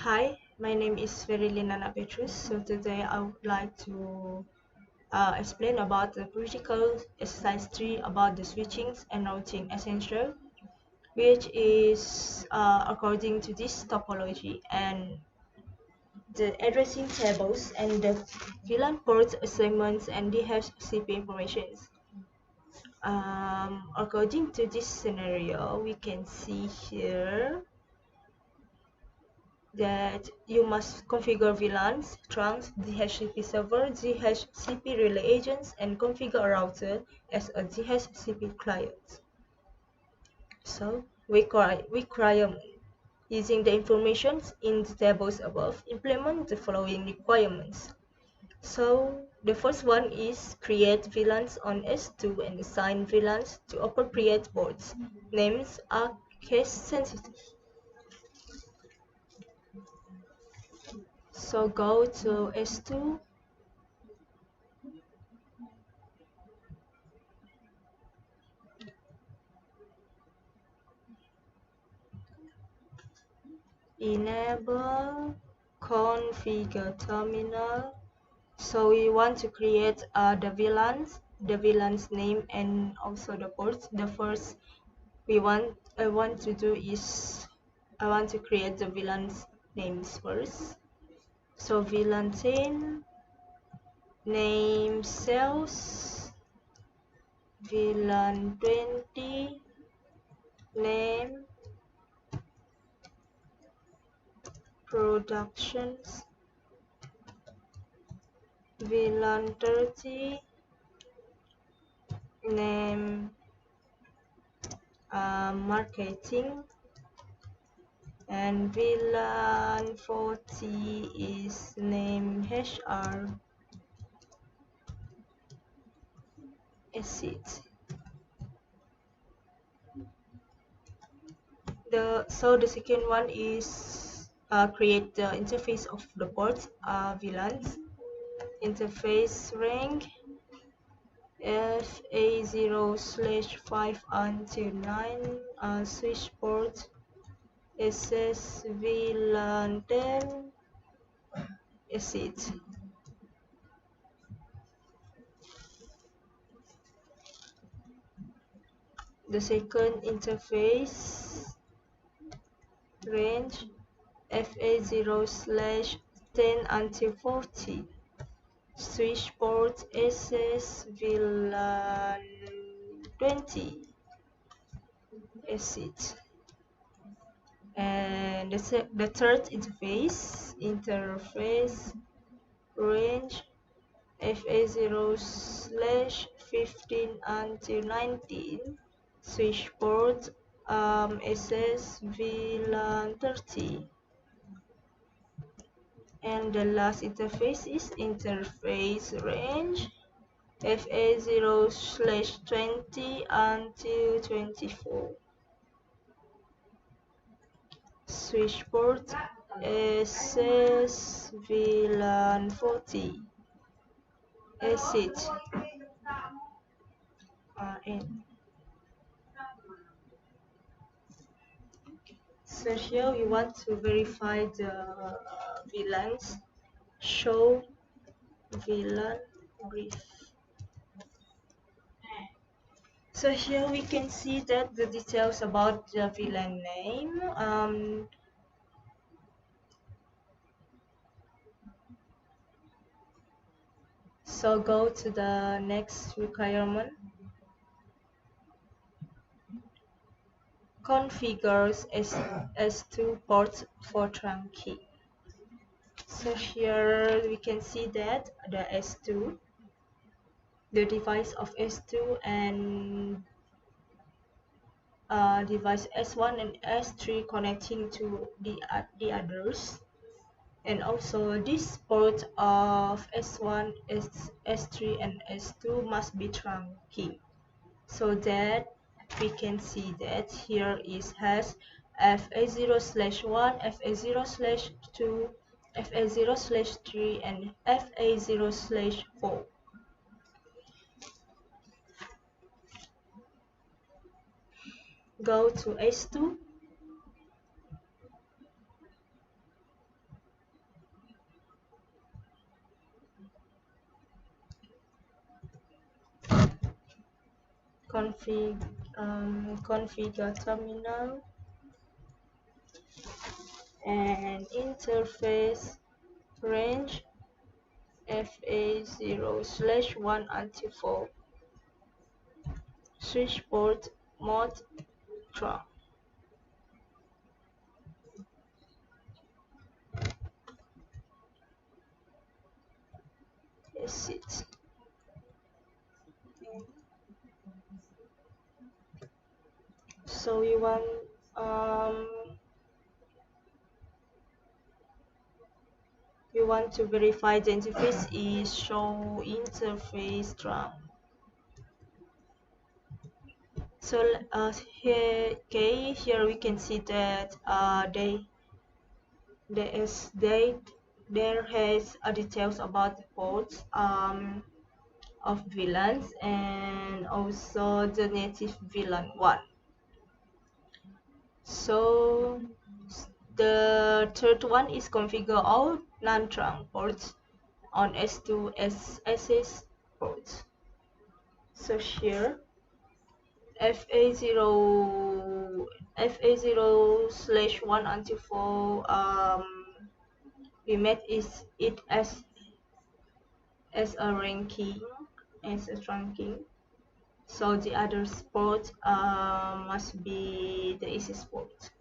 Hi, my name is Verilina Nana Petrus. So today I would like to explain about the critical exercise 3 about the switchings and routing essential, which is according to this topology and the addressing tables and the VLAN port segments and DHCP informations. According to this scenario, we can see here that you must configure VLANs, trunks, DHCP server, DHCP relay agents, and configure a router as a DHCP client. So, requirement. Using the information in the tables above, implement the following requirements. So, the first one is create VLANs on S2 and assign VLANs to appropriate ports. Names are case sensitive. So go to S2, enable configure terminal. So we want to create the VLANs name and also the ports. The first I want to do is I want to create the VLANs names first. So VLAN 10 name cells, VLAN 20 name productions, VLAN 30 name marketing, and VLAN 40 is name HR acid. The second one is create the interface of the port VLANs. Interface rank FA0/5 until 9, switch port SS VLAN 10 acid. The second interface range FA0/10 until 40. Switch port SS VLAN 20 acid. And the third interface range FA0/15 until 19. Switch port SS VLAN 30. And the last interface is interface range FA0/20 until 24. Switch port SS VLAN 40 acid. And so here we want to verify the VLANs. Show VLAN brief. So here we can see that the details about the VLAN name. So go to the next requirement. Configures S2 ports for trunking. So here we can see that the S2, the device of S2 and device S1 and S3 connecting to the others. And also this port of S1, S3 and S2 must be trunking, so that we can see that here is has FA0/1, FA0/2, FA0/3 and FA0/4. Go to S2, configure terminal and interface range FA0/1 until 4. Switch port mode trunk. Exit. So um we want to verify the interface is show interface trunk. So here we can see that there has details about the ports of VLANs and also the native VLAN 1. So the third one is configure all non-trunk ports on S2 SS ports. So here FA0/1 until 4 we made it as a ranking so the other sport must be the easy sport.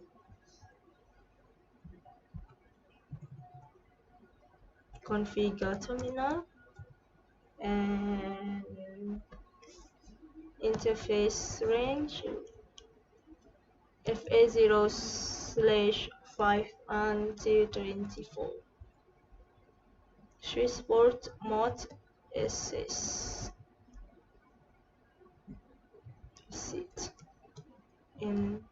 Configure terminal and interface range FA0/5 until 24. Switch port mode SS. Sit in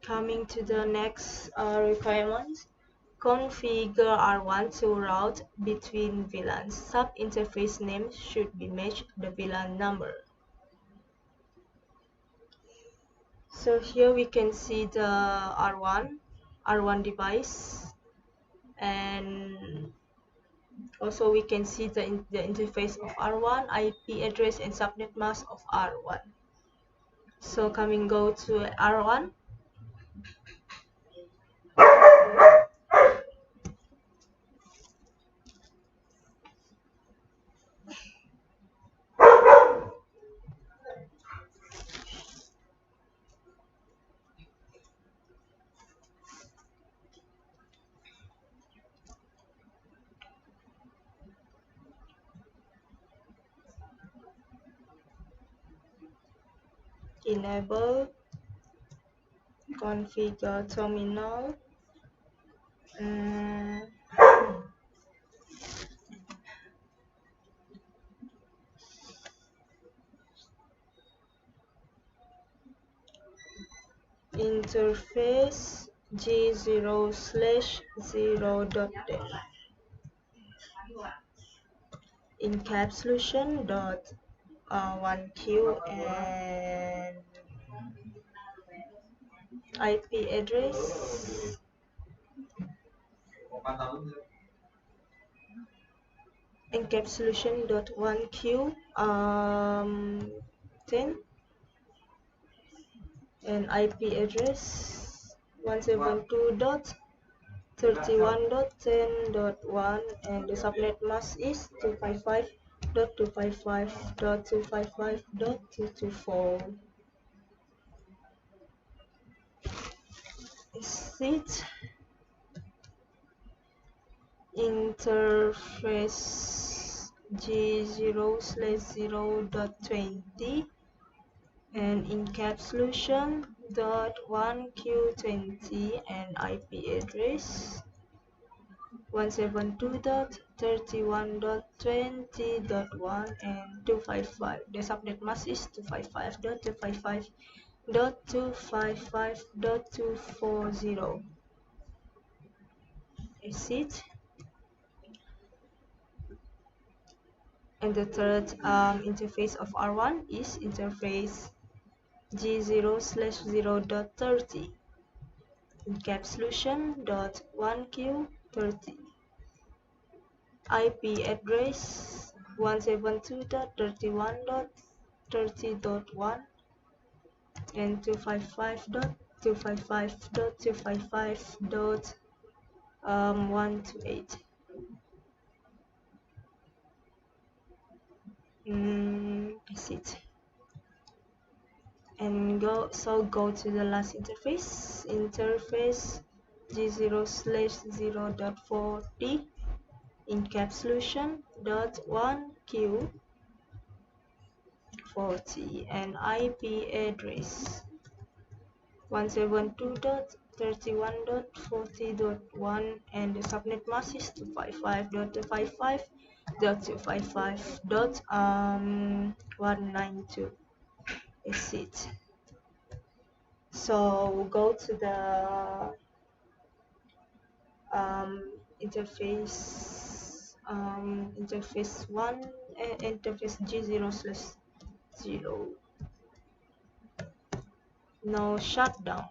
coming to the next requirement. Configure R1 to route between VLANs. Sub-interface name should be matched the VLAN number. So here we can see the R1 device, and also we can see the interface of R1, IP address and subnet mask of R1. So go to R1. Enable configure terminal interface G0/0.10 encapsulation dot 1Q and IP address encapsulation dot 1Q 10 and IP address 172.31.10.1 and the subnet mask is 255.255.255.224. Exit. Interface G0/0.20 and encapsulation dot 1Q20 and IP address 172.31.20.1 and 255. The subnet mask is 255.255.255.240. Exit. And the third interface of R1 is interface G0/0.30 encapsulation dot 1q30, IP address 172.31.30.1 and 255.255.255.128. That's it. And go to the last interface g0/0.40 encapsulation dot 1q40 and IP address 172.31.40.1 and the subnet mask is 255.255.255.192. Is it. So go to the interface 1 and interface g0/0. Now shutdown.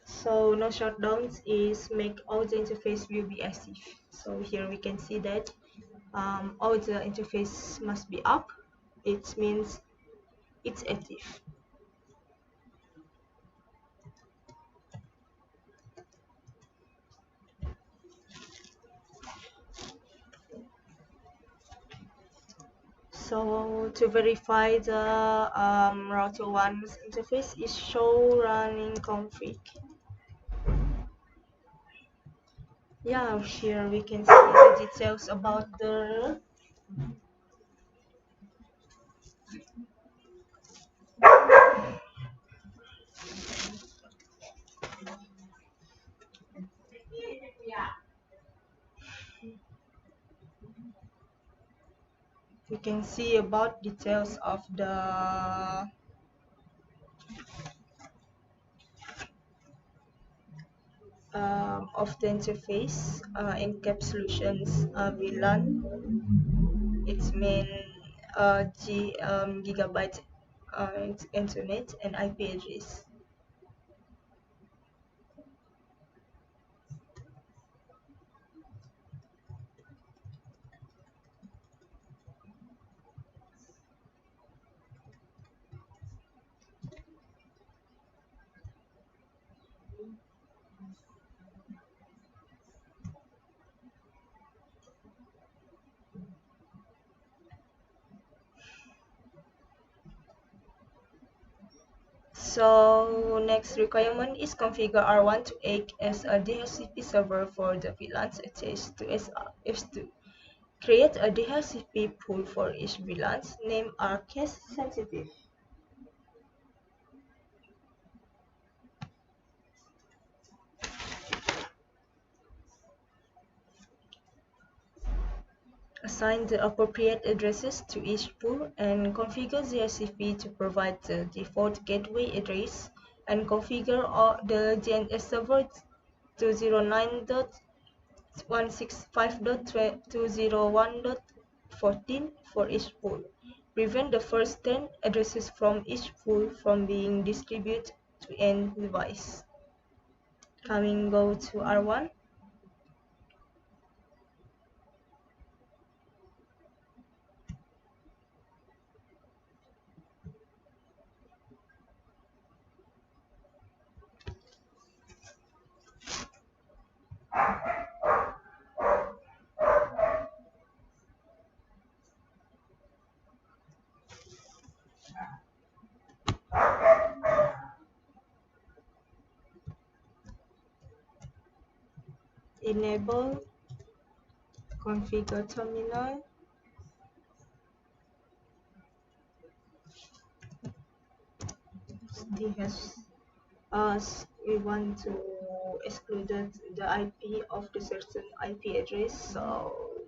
So no shutdowns is make all the interface will be active. So here we can see that all the interface must be up. It means it's active. So to verify the router 1's interface is show running config. Yeah, here we can see the details about the we can see about details of the interface encapsulations VLAN. It's mean gigabyte internet and IP address. So next requirement is configure R1 to act as a DHCP server for the VLANs attached to S2. Create a DHCP pool for each VLANs. Name are case sensitive. Assign the appropriate addresses to each pool and configure DHCP to provide the default gateway address and configure the DNS server 209.165.201.14 for each pool. Prevent the first 10 addresses from each pool from being distributed to end device. Go to R1. Enable configure terminal. We want to exclude the IP of the certain IP address, so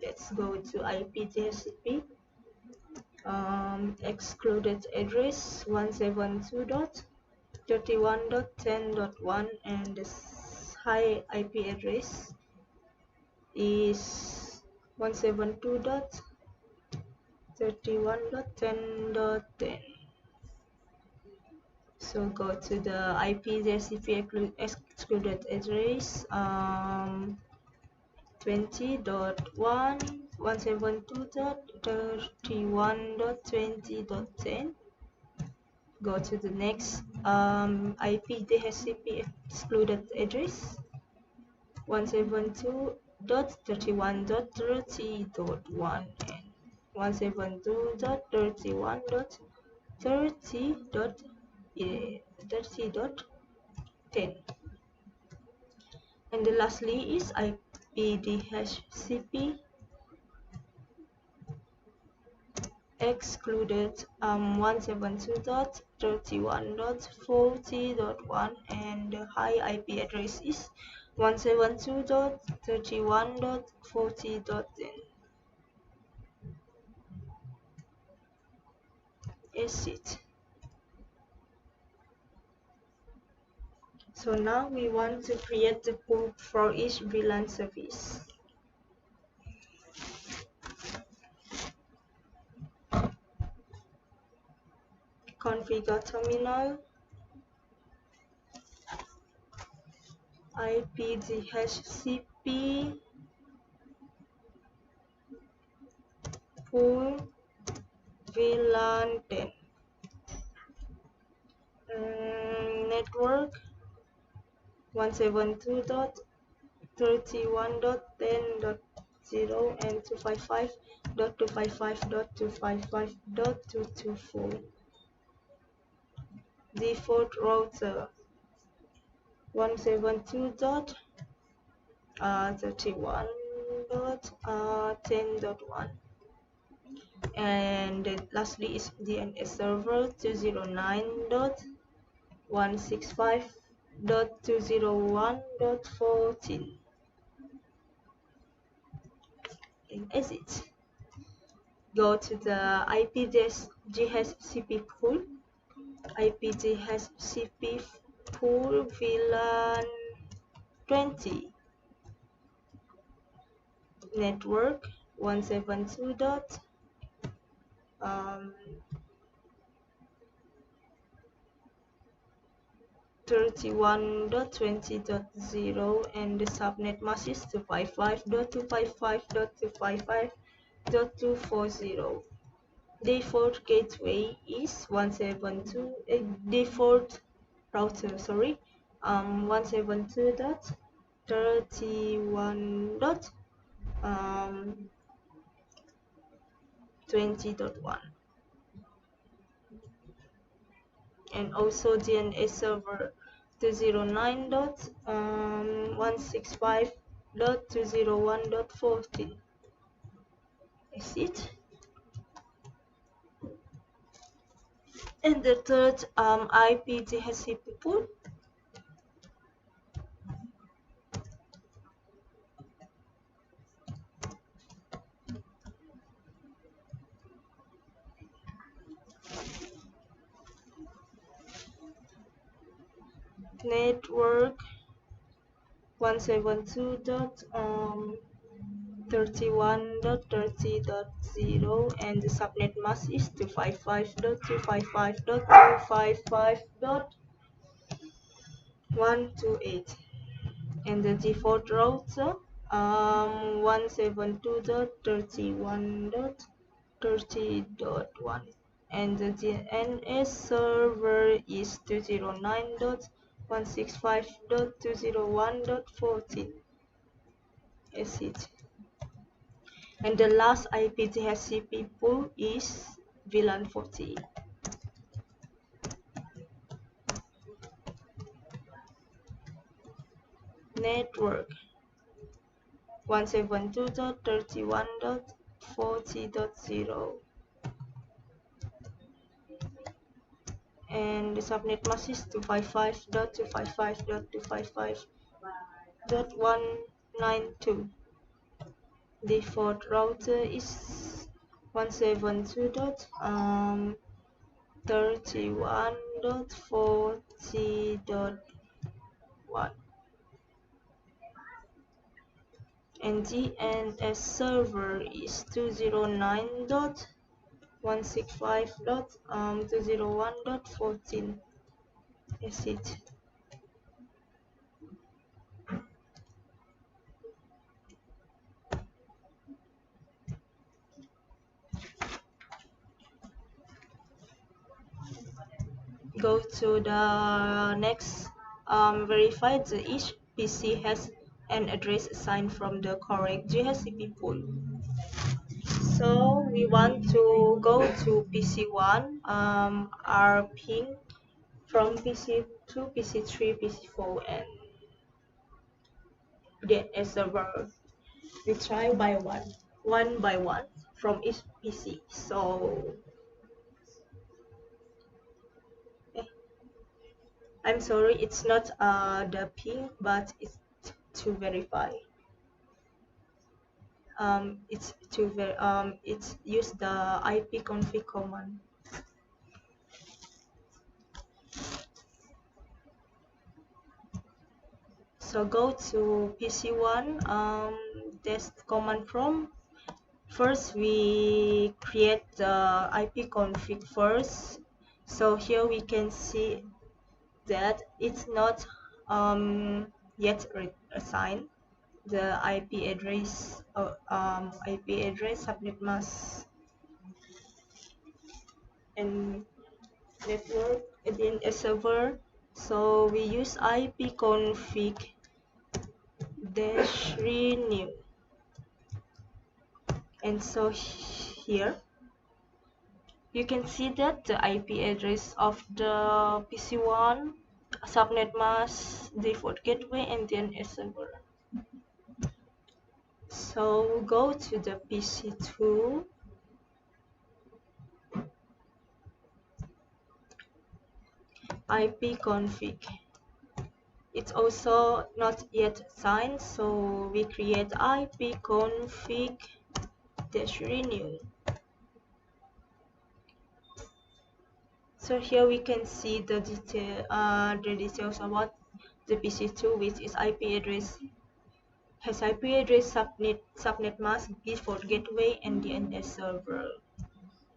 let's go to IP DHCP. Excluded address 172.31.10.1 and the high IP address is 172.31.10.10. So go to the IP DHCP excluded address 20.172.31.20.10. Go to the next IP DHCP excluded address 172.31.30.1 and 172.31.30.10. And lastly is IPDHCP excluded 172.31.40.1 and the high IP address is 172.31.40.10. Exit. So now we want to create the pool for each VLAN service. Configure terminal, IPDHCP pool VLAN 10. Network 172.31.10.0 and 255.255.255.224. Default router 172.31.10.1 and lastly is DNS server 209.165.201.14 and exit. Go to the IPDHCP pool, IPDHCP pool VLAN 20, network 172.31.20.0 and the subnet mask is 255.255.255.240. Default gateway is 172 default router 172.31.20.1 and also DNS server 209.165.201.14. Is it? And the third IPDHCP pool network 172.31.30.0 and the subnet mask is 255.255.255.128 and the default router 172.31.30.1 and the DNS server is 209.165.201.14. Exit. And the last IPDHCP pool is VLAN 40. Network 172.31.40.0 and the subnet mask is 255.255.255.192. Default router is 172.31.40.1 and DNS server is 209.165.201.14. exit. Go to the next. Verify that each PC has an address assigned from the correct DHCP pool. So we want to go to PC1, our ping from PC2, PC3, PC4, and then a server. We try one by one from each PC. So eh, I'm sorry, it's not the ping, but it's to verify. It's use the ipconfig command. So go to PC1, test command prompt. First, we create the ipconfig first. So here we can see that it's not yet assigned the IP address, subnet mask, and network, and then a server. So we use ipconfig dash renew, and so here you can see that the IP address of the PC1, subnet mask, default gateway, and then a server. So go to the PC2, ipconfig. It's also not yet assigned, so we create ipconfig dash renew. So here we can see the details about the PC2, which is IP address, has IP address, subnet mask, default gateway, and DNS server.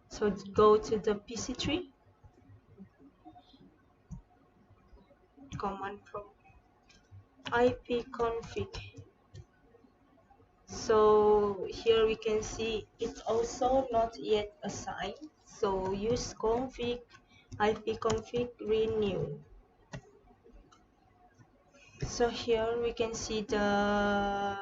So go to the PC3, command prompt, ipconfig. So here we can see it's also not yet assigned. So use config ipconfig renew. So here we can see the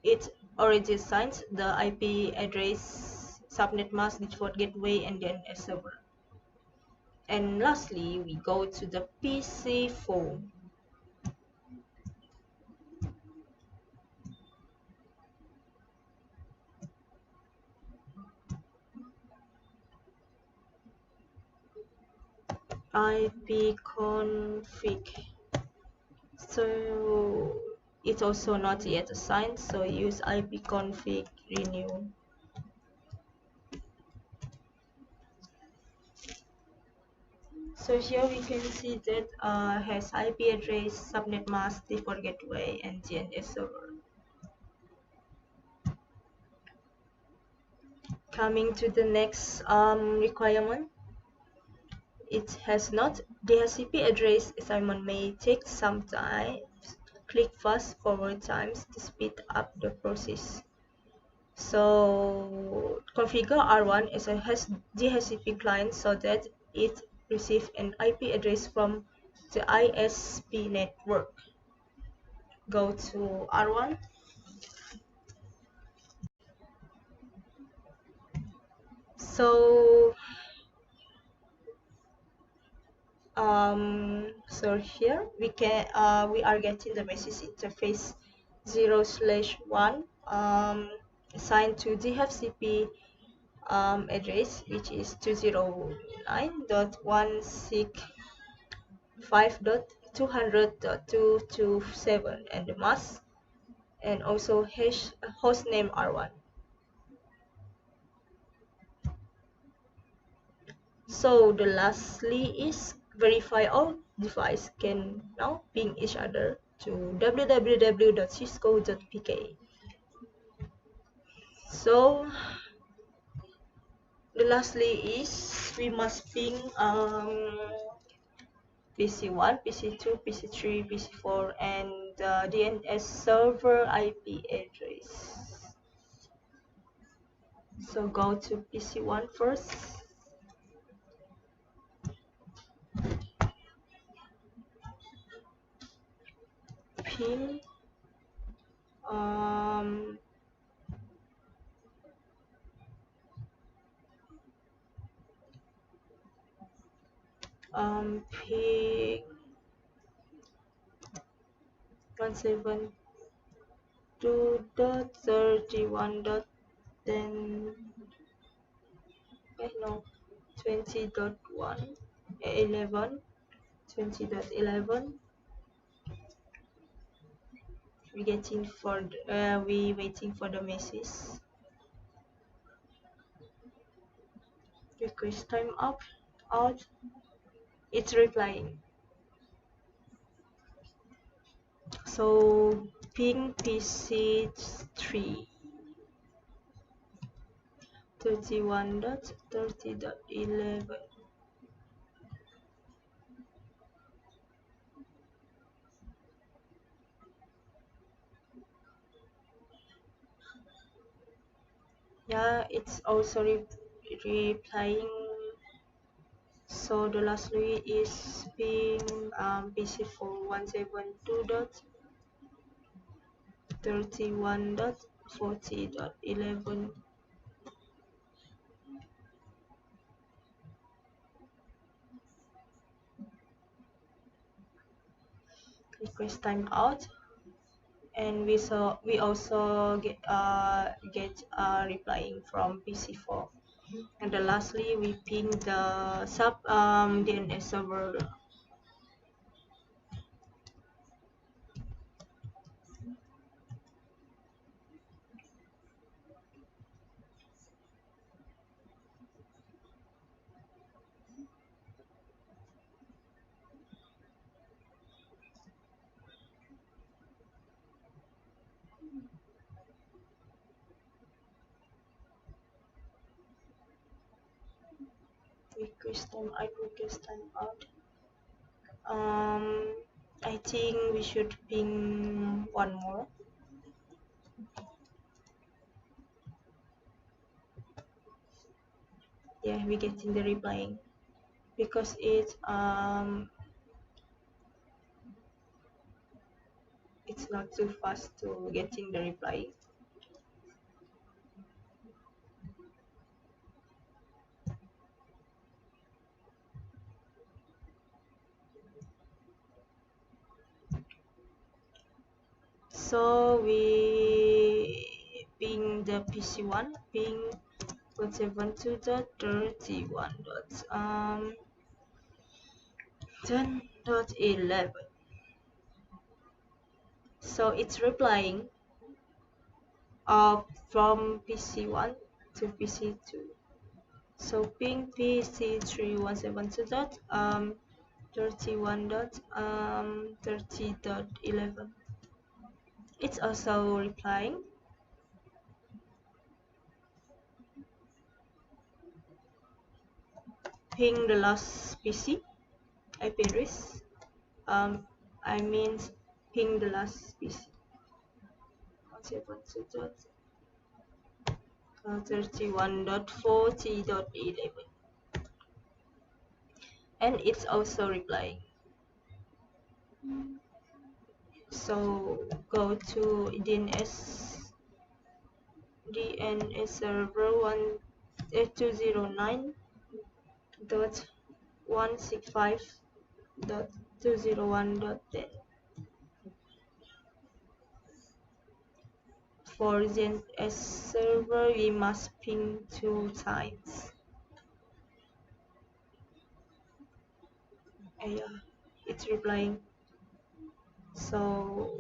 it already assigns the IP address, subnet mask, default gateway, and then a server. And lastly, we go to the PC4. ipconfig. So it's also not yet assigned, so use ipconfig renew. So here we can see that has IP address, subnet mask, default gateway, and DNS server. Coming to the next requirement, it has not DHCP address assignment may take some time. Click fast forward times to speed up the process. So configure R1 as a DHCP client so that it receives an IP address from the ISP network. Go to R1. So here we are getting the message interface 0/1 assigned to DHCP address, which is 209.165.200.227, and the mask, and also host name R1. So the lastly is verify all devices can now ping each other to www.cisco.pk. So Lastly is we must ping PC1, PC2, PC3, PC4, and the DNS server IP address. So go to PC1 first. Ping um, ping 172.31.10 no 20.1 11 20.11. We waiting for the message. Request time up out. It's replying. So ping PC3 31.30.11. Yeah, it's also replying. So the lastly is ping PC4 172.31.40.11. Request timeout, and we also get replying from PC4. And the lastly we ping the sub DNS server. Request time out. I think we should ping one more. Yeah, we getting the replying because it's not too fast to getting the reply. So we ping the PC1 ping 172.30.10.11. So it's replying from PC1 to PC2. So ping PC3 172.31.30.11. It's also replying. Ping the last PC IP address. I mean ping the last PC. 172.31.40.11. And it's also replying. So go to DNS server 209.165.201.10. For DNS server we must ping 2 times. Yeah, it's replying. So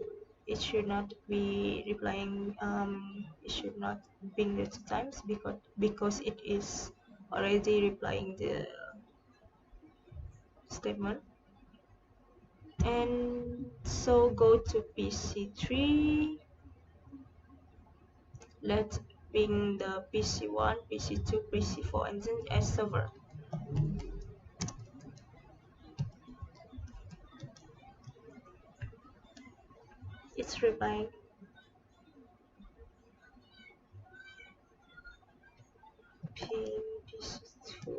it should not be replying. It should not ping the 2 times because it is already replying the statement. And so go to PC3. Let's being the PC1, PC2, PC4, and then S server. It's replying. Ping PC2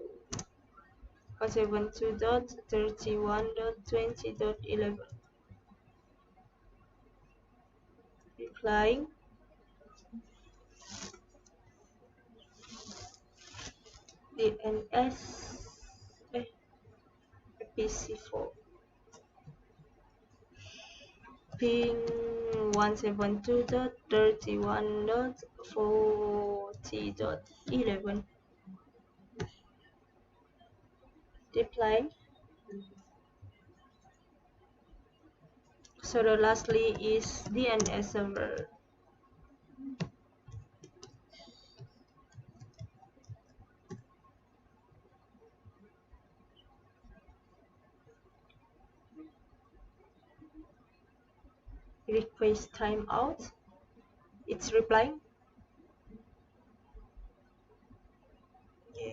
172.31.20.11. Replying. DNS PC4 ping 172.31.40.11 reply. So the lastly is DNS server. Request timeout. It's replying. Yeah.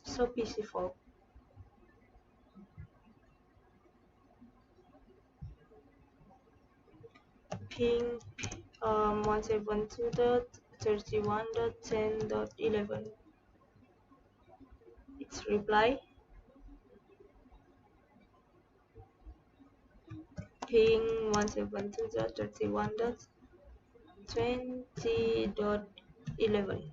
So PC4 ping 172.31.10.11. It's reply. Ping 172.31.20.11.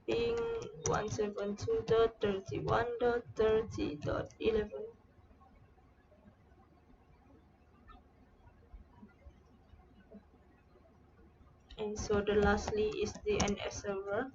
Ping 172.31.30.11. And so the lastly is the DNS server.